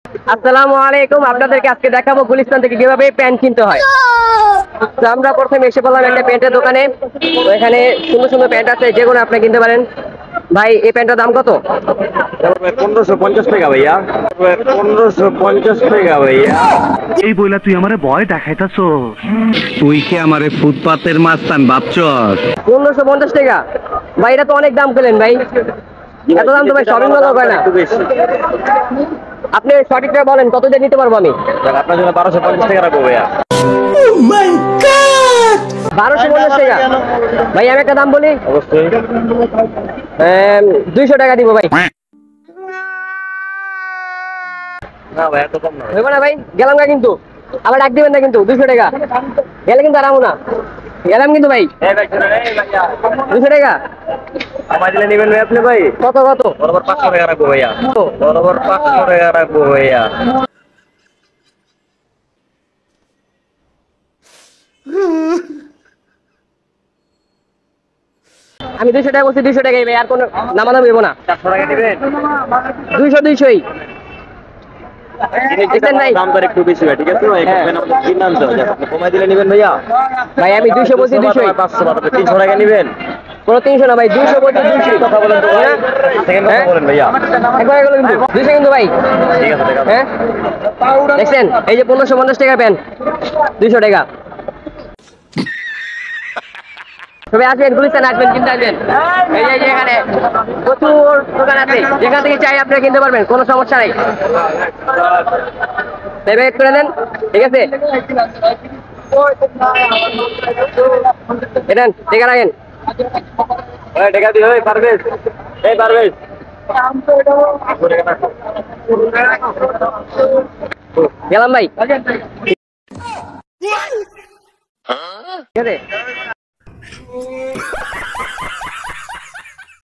আসসালামু আলাইকুম, আপনাদেরকে আজকে দেখাবো গুলিস্তান থেকে কিভাবে প্যান্ট কিনতে হয়। তো আমরা প্রথমে এসে বললাম একটা প্যান্টের দোকানে। তো এখানে সুন্দর সুন্দর প্যান্ট আছে, যেগুলো আপনি কিনতে পারেন। ভাই, এই প্যান্টের দাম কত? 1550 টাকা ভাইয়া। 1550 টাকা ভাইয়া। এই বইলা তুই আমারে ভয় দেখাইতাছস? তুই কি আমারে ফুটপাতের মাস্তান ভাবছস? 1550 টাকা? ভাই, এটা তো অনেক দাম পেলেন ভাই। এত দাম তো ভাই শপিং মল হয় না। একটু বেশি। আপনি সঠিকটা বলেন, কত দিয়ে নিতে পারবো আমি? আপনার জন্য 1250 টাকা রাখবো ভাইয়া। 1250 টাকা? ভাই, আমি একটা দাম বলি, অবশ্যই। 200 টাকা দিব ভাই। না ভাই, এত কম না। হইব না ভাই? গেলাম না কিন্তু, আবার ডাক দিবেন না কিন্তু। 200 টাকা গেলে কিন্তু আরামও না। গেলাম কিন্তু ভাই। এই ভাই শুনুন, এই ভাইয়া 200 টাকা আমার দিলে নেবেন ভাই আপনি ভাই? কত কত? বরাবর 500 টাকা রাখবো ভাইয়া। বরাবর 500 টাকা রাখবো ভাইয়া। আমি 200 টাকা বলছি, 200 টাকাই ভাই, আর কোনো নামানো হইব না। 400 টাকা নেবেন? 200-200ই দেখছেন ভাই? দাম তো একটু বেশি ভাই, ঠিক আছে ভাই? হ্যাঁ। আপনি কিনলাম তো, আপনি কমাই দিলে নেবেন ভাইয়া? ভাই, আমি 200 বলছি, 200ই। 500 বাদ, আপনি 300 টাকা নেবেন? কোনো 300 না ভাই, 200 বলছি, 200ই। কথা বলেন তো ভাই। সেকেন্ড কথা বলেন ভাইয়া। একবার গেল কিন্তু 200 কিন্তু ভাই। ঠিক আছে, ঠিক আছে। হ্যাঁ, দেখছেন? এই যে 1550 টাকা প্যান্ট, 200 টাকা। তবে আসবেন, গুলিস্তান আসবেন, কিনতে আসবেন। এই যে এখানে প্রচুর দোকান আছে, যেখান থেকে চাই আপনারা কিনতে পারবেন, কোনো সমস্যা নাই। পেমেন্ট করে দেন, ঠিক আছে? এটান টাকা রাখেন। ওই টাকা দিও, এই পারভেজ, এই পারভেজ। গেলাম ভাই, ঠিক আছে?